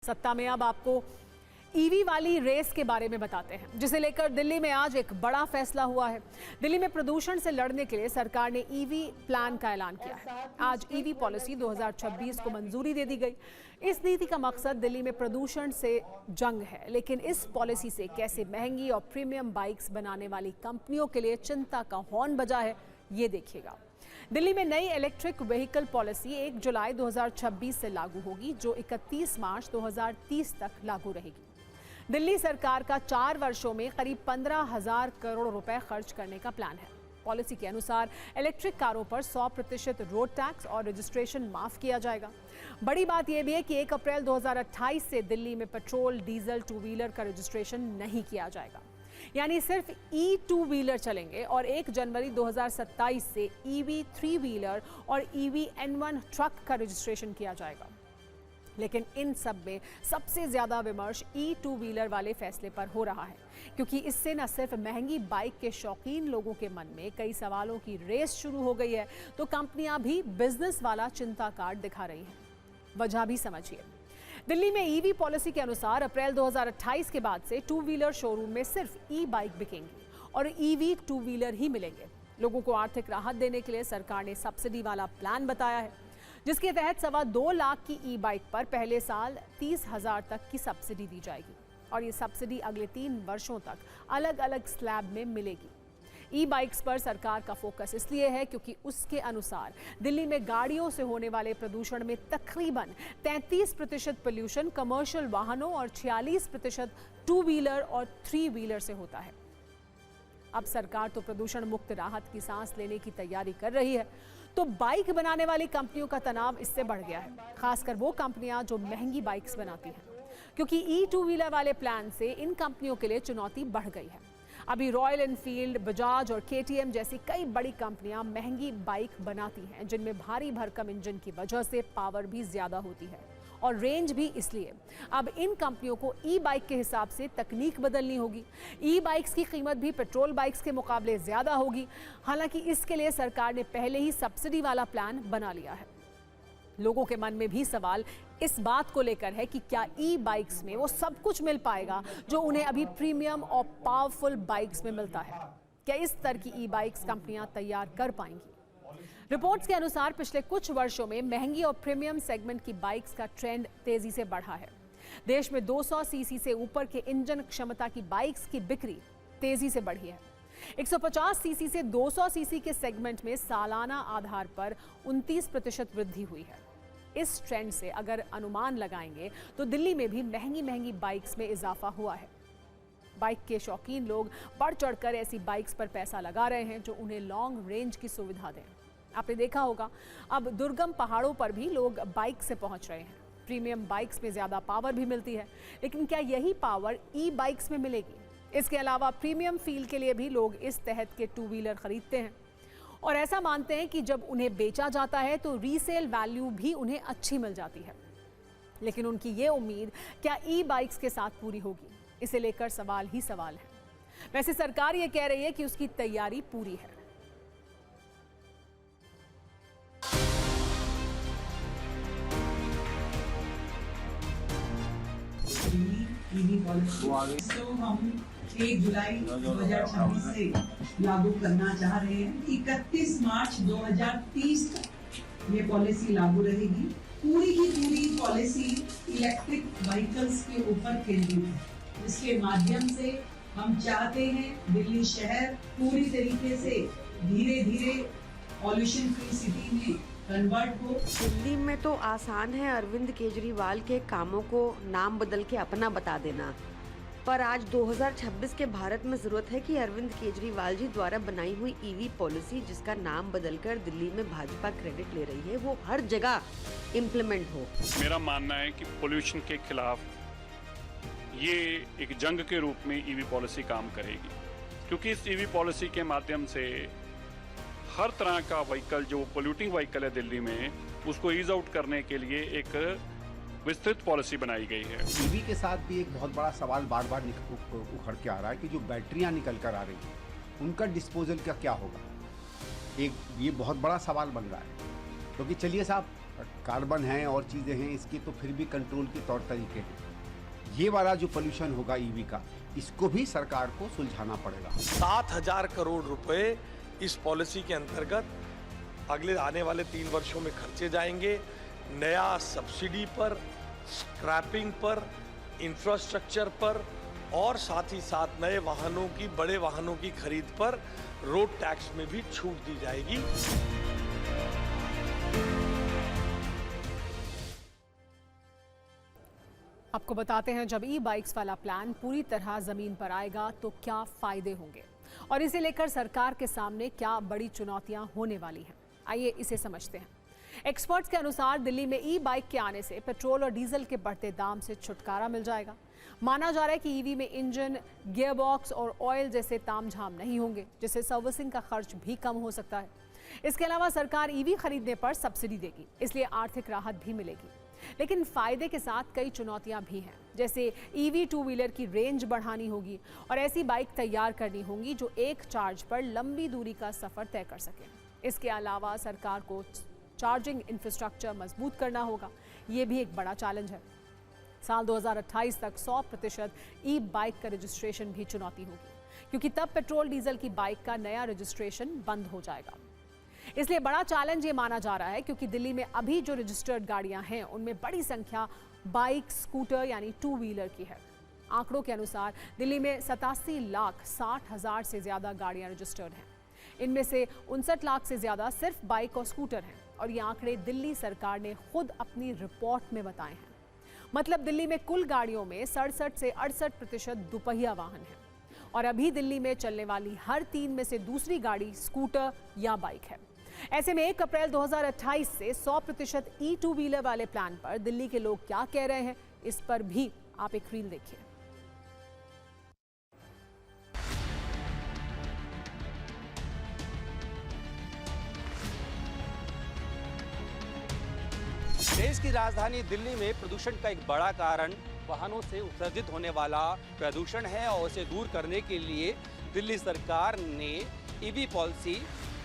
सत्ता में अब आपको ईवी वाली रेस के बारे में बताते हैं, जिसे लेकर दिल्ली में आज एक बड़ा फैसला हुआ है। दिल्ली में प्रदूषण से लड़ने के लिए सरकार ने ईवी प्लान का ऐलान किया है। आज ईवी पॉलिसी 2026 को मंजूरी दे दी गई। इस नीति का मकसद दिल्ली में प्रदूषण से जंग है, लेकिन इस पॉलिसी से कैसे महंगी और प्रीमियम बाइक्स बनाने वाली कंपनियों के लिए चिंता का हॉर्न बजा है, ये देखिएगा। दिल्ली में नई इलेक्ट्रिक व्हीकल पॉलिसी 1 जुलाई 2026 से लागू होगी, जो 31 मार्च 2030 तक लागू रहेगी। दिल्ली सरकार का 4 वर्षों में करीब 15,000 करोड़ रुपए खर्च करने का प्लान है। पॉलिसी के अनुसार इलेक्ट्रिक कारों पर 100% रोड टैक्स और रजिस्ट्रेशन माफ किया जाएगा। बड़ी बात यह भी है कि 1 अप्रैल 2028 से दिल्ली में पेट्रोल डीजल 2 व्हीलर का रजिस्ट्रेशन नहीं किया जाएगा, यानी सिर्फ E2 व्हीलर चलेंगे और 1 जनवरी 2027 से EV 3 व्हीलर और EV N1 ट्रक का रजिस्ट्रेशन किया जाएगा। लेकिन इन सब में सबसे ज्यादा विमर्श E2 व्हीलर वाले फैसले पर हो रहा है, क्योंकि इससे न सिर्फ महंगी बाइक के शौकीन लोगों के मन में कई सवालों की रेस शुरू हो गई है, तो कंपनियां भी बिजनेस वाला चिंता कार्ड दिखा रही हैं। वजह भी समझिए। दिल्ली में ईवी पॉलिसी के अनुसार अप्रैल 2028 के बाद से 2 व्हीलर शोरूम में सिर्फ ई बाइक बिकेंगी और EV 2 व्हीलर ही मिलेंगे। लोगों को आर्थिक राहत देने के लिए सरकार ने सब्सिडी वाला प्लान बताया है, जिसके तहत 2.25 लाख की ई बाइक पर पहले साल 30,000 तक की सब्सिडी दी जाएगी और ये सब्सिडी अगले 3 वर्षों तक अलग अलग स्लैब में मिलेगी। ई बाइक्स पर सरकार का फोकस इसलिए है क्योंकि उसके अनुसार दिल्ली में गाड़ियों से होने वाले प्रदूषण में तकरीबन 33% पोल्यूशन कमर्शियल वाहनों और 46% 2 व्हीलर और 3 व्हीलर से होता है। अब सरकार तो प्रदूषण मुक्त राहत की सांस लेने की तैयारी कर रही है, तो बाइक बनाने वाली कंपनियों का तनाव इससे बढ़ गया है, खासकर वो कंपनियां जो महंगी बाइक्स बनाती हैं, क्योंकि E2 व्हीलर वाले प्लान से इन कंपनियों के लिए चुनौती बढ़ गई है। अभी रॉयल एनफील्ड, बजाज और KTM जैसी कई बड़ी कंपनियां महंगी बाइक बनाती हैं, जिनमें भारी भरकम इंजन की वजह से पावर भी ज्यादा होती है और रेंज भी। इसलिए अब इन कंपनियों को ई बाइक के हिसाब से तकनीक बदलनी होगी। ई बाइक्स की कीमत भी पेट्रोल बाइक्स के मुकाबले ज्यादा होगी। हालांकि इसके लिए सरकार ने पहले ही सब्सिडी वाला प्लान बना लिया है। लोगों के मन में भी सवाल इस बात को लेकर है कि क्या ई बाइक्स में वो सब कुछ मिल पाएगा जो उन्हें अभी प्रीमियम और पावरफुल बाइक्स में मिलता है। क्या इस तरह की ई बाइक्स कंपनियां तैयार कर पाएंगी? रिपोर्ट्स के अनुसार पिछले कुछ वर्षों में महंगी और प्रीमियम सेगमेंट की बाइक्स का ट्रेंड तेजी से बढ़ा है। देश में 200 सीसी से ऊपर के इंजन क्षमता की बाइक्स की बिक्री तेजी से बढ़ी है। 150 सीसी से 200 सीसी के सेगमेंट में सालाना आधार पर 29% वृद्धि हुई है। इस ट्रेंड से अगर अनुमान लगाएंगे तो दिल्ली में भी महंगी बाइक्स में इजाफा हुआ है। बाइक के शौकीन लोग बढ़ चढ़कर ऐसी बाइक्स पर पैसा लगा रहे हैं जो उन्हें लॉन्ग रेंज की सुविधा दें। आपने देखा होगा, अब दुर्गम पहाड़ों पर भी लोग बाइक से पहुंच रहे हैं। प्रीमियम बाइक्स में ज्यादा पावर भी मिलती है, लेकिन क्या यही पावर ई बाइक्स में मिलेगी? इसके अलावा प्रीमियम फील के लिए भी लोग इस तहत के 2 व्हीलर खरीदते हैं और ऐसा मानते हैं कि जब उन्हें बेचा जाता है तो रीसेल वैल्यू भी उन्हें अच्छी मिल जाती है। लेकिन उनकी ये उम्मीद क्या ई बाइक्स के साथ पूरी होगी? इसे लेकर सवाल ही सवाल है। वैसे सरकार ये कह रही है कि उसकी तैयारी पूरी है। ईवी पॉलिसी तो हम 1 जुलाई 2026 से लागू करना चाह रहे हैं। 31 मार्च 2030 तक ये पॉलिसी लागू रहेगी। पूरी की पूरी पॉलिसी इलेक्ट्रिक व्हीकल्स के ऊपर केंद्रित है, जिसके माध्यम से हम चाहते हैं दिल्ली शहर पूरी तरीके से धीरे धीरे पॉल्यूशन फ्री सिटी में कन्वर्ट हो। दिल्ली में तो आसान है अरविंद केजरीवाल के कामों को नाम बदल के अपना बता देना, पर आज 2026 के भारत में जरूरत है कि अरविंद केजरीवाल जी द्वारा बनाई हुई ईवी पॉलिसी, जिसका नाम बदलकर दिल्ली में भाजपा क्रेडिट ले रही है, वो हर जगह इम्प्लीमेंट हो। मेरा मानना है कि पोल्यूशन के खिलाफ ये एक जंग के रूप में ईवी पॉलिसी काम करेगी, क्योंकि इस ईवी पॉलिसी के माध्यम से हर तरह का व्हीकल जो पोल्यूटिंग व्हीकल है दिल्ली में, उसको ईज आउट करने के लिए एक विस्तृत पॉलिसी बनाई गई है। ईवी के साथ भी एक बहुत बड़ा सवाल बार बार उखड़ के आ रहा है कि जो बैटरियां निकल कर आ रही हैं, उनका डिस्पोजल का क्या होगा। एक ये बहुत बड़ा सवाल बन रहा है, क्योंकि चलिए साहब कार्बन है और चीज़ें हैं, इसके तो फिर भी कंट्रोल के तौर तरीके हैं। ये वाला जो पोल्यूशन होगा ईवी का, इसको भी सरकार को सुलझाना पड़ेगा। 7,000 करोड़ रुपए इस पॉलिसी के अंतर्गत अगले आने वाले 3 वर्षों में खर्चे जाएंगे। नया सब्सिडी पर, स्क्रैपिंग पर, इंफ्रास्ट्रक्चर पर और साथ ही साथ नए वाहनों की, बड़े वाहनों की खरीद पर रोड टैक्स में भी छूट दी जाएगी। आपको बताते हैं, जब ई बाइक्स वाला प्लान पूरी तरह जमीन पर आएगा तो क्या फायदे होंगे और इसे लेकर सरकार के सामने क्या बड़ी चुनौतियां होने वाली हैं। आइए इसे समझते हैं। एक्सपर्ट्स के अनुसार दिल्ली में ई बाइक के आने से पेट्रोल और डीजल के बढ़ते दाम से छुटकारा मिल जाएगा। माना जा रहा है कि ईवी में इंजन, गियरबॉक्स और ऑयल जैसे तामझाम नहीं होंगे, जिससे सर्विसिंग का खर्च भी कम हो सकता है। इसके अलावा सरकार ईवी खरीदने पर सब्सिडी देगी, इसलिए आर्थिक राहत भी मिलेगी। लेकिन फायदे के साथ कई चुनौतियां भी हैं, जैसे ईवी 2 व्हीलर की रेंज बढ़ानी होगी और ऐसी बाइक तैयार करनी होंगी जो एक चार्ज पर लंबी दूरी का सफर तय कर सके। इसके अलावा सरकार को चार्जिंग इंफ्रास्ट्रक्चर मजबूत करना होगा, ये भी एक बड़ा चैलेंज है। साल 2028 तक 100% ई बाइक का रजिस्ट्रेशन भी चुनौती होगी, क्योंकि तब पेट्रोल डीजल की बाइक का नया रजिस्ट्रेशन बंद हो जाएगा। इसलिए बड़ा चैलेंज ये माना जा रहा है, क्योंकि दिल्ली में अभी जो रजिस्टर्ड गाड़ियां हैं उनमें बड़ी संख्या बाइक, स्कूटर यानी 2 व्हीलर की है। आंकड़ों के अनुसार दिल्ली में 87,60,000 से ज्यादा गाड़ियां रजिस्टर्ड हैं। इनमें से 59 लाख से ज्यादा सिर्फ बाइक और स्कूटर हैं, और ये आंकड़े दिल्ली सरकार ने खुद अपनी रिपोर्ट में बताए हैं। मतलब दिल्ली में कुल गाड़ियों में 67 से 68% दुपहिया वाहन है, और अभी दिल्ली में चलने वाली हर 3 में से दूसरी गाड़ी स्कूटर या बाइक है। ऐसे में 1 अप्रैल 2028 से 100% ई 2 व्हीलर वाले प्लान पर दिल्ली के लोग क्या कह रहे हैं, इस पर भी आप एक रील देखिए। देश की राजधानी दिल्ली में प्रदूषण का एक बड़ा कारण वाहनों से उत्सर्जित होने वाला प्रदूषण है, और उसे दूर करने के लिए दिल्ली सरकार ने ईवी पॉलिसी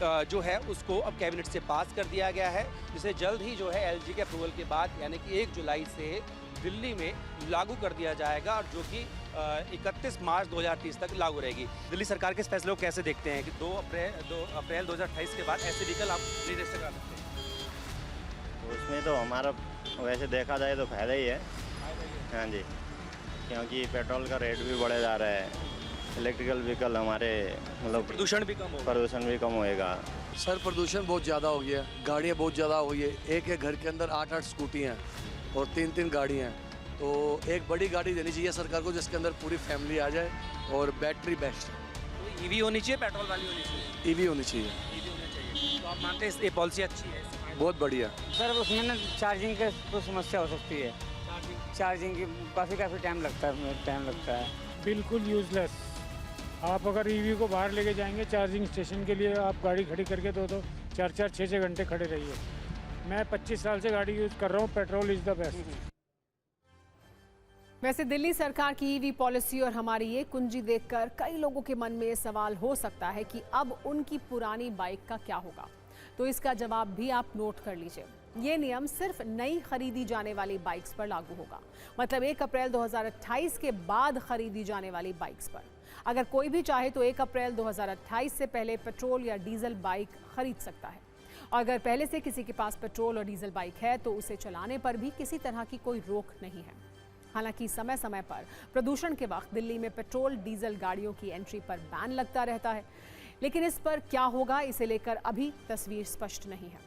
जो है उसको अब कैबिनेट से पास कर दिया गया है, जिसे जल्द ही जो है एलजी के अप्रूवल के बाद यानी कि 1 जुलाई से दिल्ली में लागू कर दिया जाएगा, और जो कि 31 मार्च 2030 तक लागू रहेगी। दिल्ली सरकार के इस फैसले को कैसे देखते हैं कि 2 अप्रैल 2028 के बाद ऐसे व्हीकल आप रजिस्टर करा सकते हैं? उसमें तो हमारा वैसे देखा जाए तो फायदा ही है। हाँ जी, क्योंकि पेट्रोल का रेट भी बढ़े जा रहा है। इलेक्ट्रिकल व्हीकल हमारे मतलब प्रदूषण भी कम होएगा। सर प्रदूषण बहुत ज़्यादा हो गया है, गाड़ियाँ बहुत ज़्यादा हो गई है। एक घर के अंदर 8-8 स्कूटी हैं और 3-3 गाड़ी हैं, तो एक बड़ी गाड़ी देनी चाहिए सरकार को जिसके अंदर पूरी फैमिली आ जाए, और बैटरी बेस्ट है। ईवी होनी चाहिए, पेट्रोल वाली होनी चाहिए? ईवी होनी चाहिए। ईवी होनी चाहिए। तो आप मानते हैं ये पॉलिसी अच्छी है? बहुत बढ़िया। सर उसमें ना चार्जिंग का तो समस्या हो सकती है। चार्जिंग की काफ़ी टाइम लगता है। बिल्कुल यूजलेस। आप अगर ईवी को बाहर लेके जाएंगे चार्जिंग स्टेशन के लिए, आप गाड़ी खड़ी करके 2-2, 4-4, 6-6 घंटे खड़े रहिए। मैं 25 साल से गाड़ी यूज़ कर रहा हूँ, पेट्रोल इज़ द बेस्ट। वैसे दिल्ली सरकार की ईवी पॉलिसी और हमारी ये कुंजी देखकर कई लोगों के मन में ये सवाल हो सकता है कि अब उनकी पुरानी बाइक का क्या होगा। तो इसका जवाब भी आप नोट कर लीजिए। ये नियम सिर्फ नई खरीदी जाने वाली बाइक्स पर लागू होगा, मतलब 1 अप्रैल 2028 के बाद खरीदी जाने वाली बाइक्स पर। अगर कोई भी चाहे तो 1 अप्रैल 2028 से पहले पेट्रोल या डीजल बाइक खरीद सकता है, और अगर पहले से किसी के पास पेट्रोल और डीजल बाइक है तो उसे चलाने पर भी किसी तरह की कोई रोक नहीं है। हालांकि समय समय पर प्रदूषण के वक्त दिल्ली में पेट्रोल डीजल गाड़ियों की एंट्री पर बैन लगता रहता है, लेकिन इस पर क्या होगा इसे लेकर अभी तस्वीर स्पष्ट नहीं है।